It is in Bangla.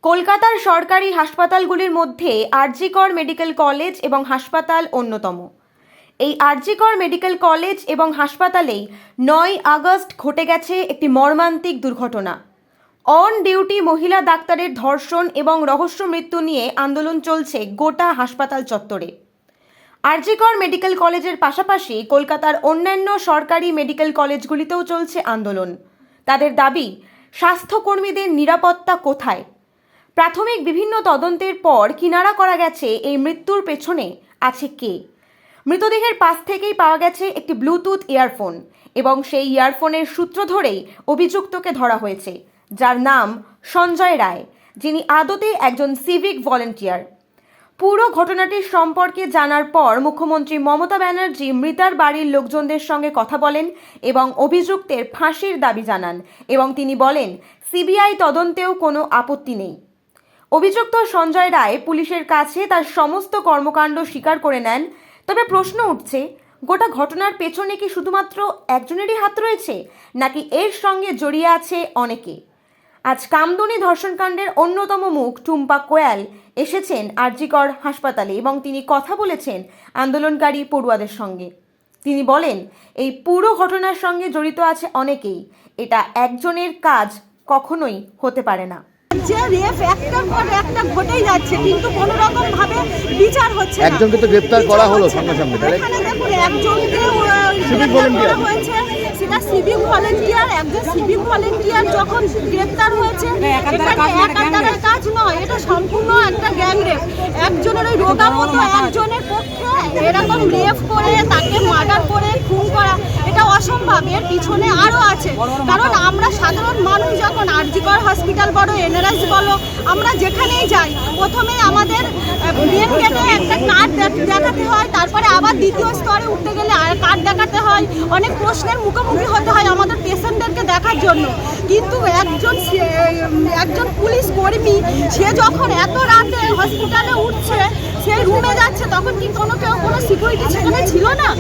কলকাতার সরকারি হাসপাতালগুলির মধ্যে আরজিকর মেডিকেল কলেজ এবং হাসপাতাল অন্যতম। এই আরজিকর মেডিকেল কলেজ এবং হাসপাতালেই 9 আগস্ট ঘটে গেছে একটি মর্মান্তিক দুর্ঘটনা। অন ডিউটি মহিলা ডাক্তারের ধর্ষণ এবং রহস্য মৃত্যু নিয়ে আন্দোলন চলছে গোটা হাসপাতাল চত্বরে। আরজিকর মেডিকেল কলেজের পাশাপাশি কলকাতার অন্যান্য সরকারি মেডিকেল কলেজগুলিতেও চলছে আন্দোলন। তাদের দাবি, স্বাস্থ্যকর্মীদের নিরাপত্তা কোথায়? প্রাথমিক বিভিন্ন তদন্তের পর কিনারা করা গেছে এই মৃত্যুর পেছনে আছে কে। মৃতদেহের পাশ থেকেই পাওয়া গেছে একটি ব্লুটুথ ইয়ারফোন এবং সেই ইয়ারফোনের সূত্র ধরেই অভিযুক্তকে ধরা হয়েছে, যার নাম সঞ্জয় রায়, যিনি আদতে একজন সিভিক ভলেন্টিয়ার। পুরো ঘটনাটির সম্পর্কে জানার পর মুখ্যমন্ত্রী মমতা ব্যানার্জি মৃতার বাড়ির লোকজনদের সঙ্গে কথা বলেন এবং অভিযুক্তের ফাঁসির দাবি জানান এবং তিনি বলেন সিবিআই তদন্তেও কোনো আপত্তি নেই। অভিযুক্ত সঞ্জয় রায় পুলিশের কাছে তার সমস্ত কর্মকাণ্ড স্বীকার করে নেন। তবে প্রশ্ন উঠছে, গোটা ঘটনার পেছনে কি শুধুমাত্র একজনেরই হাত রয়েছে, নাকি এর সঙ্গে জড়িয়ে আছে অনেকে? আজ কামদুনি ধর্ষণকাণ্ডের অন্যতম মুখ টুম্পা কোয়াল এসেছেন আরজিকর হাসপাতালে এবং তিনি কথা বলেছেন আন্দোলনকারী পড়ুয়াদের সঙ্গে। তিনি বলেন, এই পুরো ঘটনার সঙ্গে জড়িত আছে অনেকেই। এটা একজনের কাজ কখনোই হতে পারে না। যে রেপ একটার পর একটা ঘটেই যাচ্ছে, কিন্তু কোনো রকম ভাবে বিচার হচ্ছে না। একজনকে তো গ্রেফতার করা হলো সঙ্গে সঙ্গে। এখানে দেখুন, একজনকে গ্রেফতার করা হয়েছে, সেটা সিভিক ভলেন্টিয়ার। একজন সিভিক ভলেন্টিয়ার যখন গ্রেফতার হয়েছে, এখানে একাধারে কাজ নয়, এটা সম্পূর্ণ একটা গ্যাং রেপ। একজনের ওই রোগা মতো একজনের পক্ষে এরকম রেপ করে তাকে মার্ডার করে খুন করা এটা অসম্ভব। এর পিছনে আরও আছে, কারণ আমরা সাধারণ মানুষ যখন আরজিকর হসপিটাল বড় এনআরএস বলো, আমরা যেখানেই যাই প্রথমে আমাদের মেন গেটে একটা কার্ড দেখাতে হয়, তারপরে আবার দ্বিতীয় স্তরে উঠতে গেলে আর কার্ড দেখাতে হয়। অনেক প্রশ্নের মুখোমুখি হতে হয় আমাদের পেশেন্টদেরকে দেখার জন্য। কিন্তু একজন পুলিশ কর্মী সে যখন এত রাতে হসপিটালে উঠছে, সেই রুমে যাচ্ছে, তখন কি কোনো সিকিউরিটি সেখানে ছিল না?